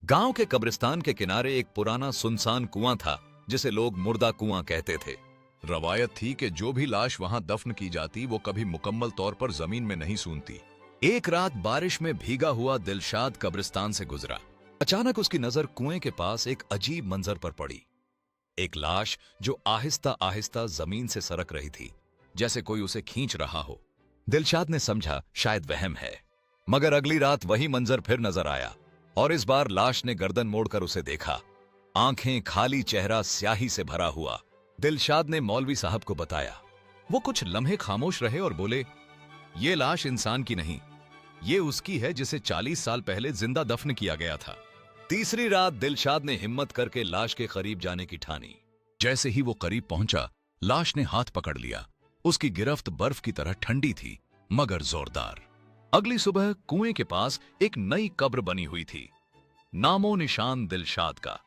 गांव के कब्रिस्तान के किनारे एक पुराना सुनसान कुआं था जिसे लोग मुर्दा कुआं कहते थे। रवायत थी कि जो भी लाश वहां दफन की जाती वो कभी मुकम्मल तौर पर जमीन में नहीं सूनती। एक रात बारिश में भीगा हुआ दिलशाद कब्रिस्तान से गुजरा। अचानक उसकी नजर कुएं के पास एक अजीब मंजर पर पड़ी। एक लाश जो आहिस्ता आहिस्ता जमीन से सरक रही थी, जैसे कोई उसे खींच रहा हो। दिलशाद ने समझा शायद वहम है, मगर अगली रात वही मंजर फिर नजर आया और इस बार लाश ने गर्दन मोड़कर उसे देखा। आंखें खाली, चेहरा स्याही से भरा हुआ। दिलशाद ने मौलवी साहब को बताया। वो कुछ लम्हे खामोश रहे और बोले, ये लाश इंसान की नहीं, ये उसकी है जिसे 40 साल पहले जिंदा दफन किया गया था। तीसरी रात दिलशाद ने हिम्मत करके लाश के करीब जाने की ठानी। जैसे ही वो करीब पहुंचा, लाश ने हाथ पकड़ लिया। उसकी गिरफ्त बर्फ की तरह ठंडी थी, मगर जोरदार। अगली सुबह कुएं के पास एक नई कब्र बनी हुई थी, नामो निशान दिलशाद का।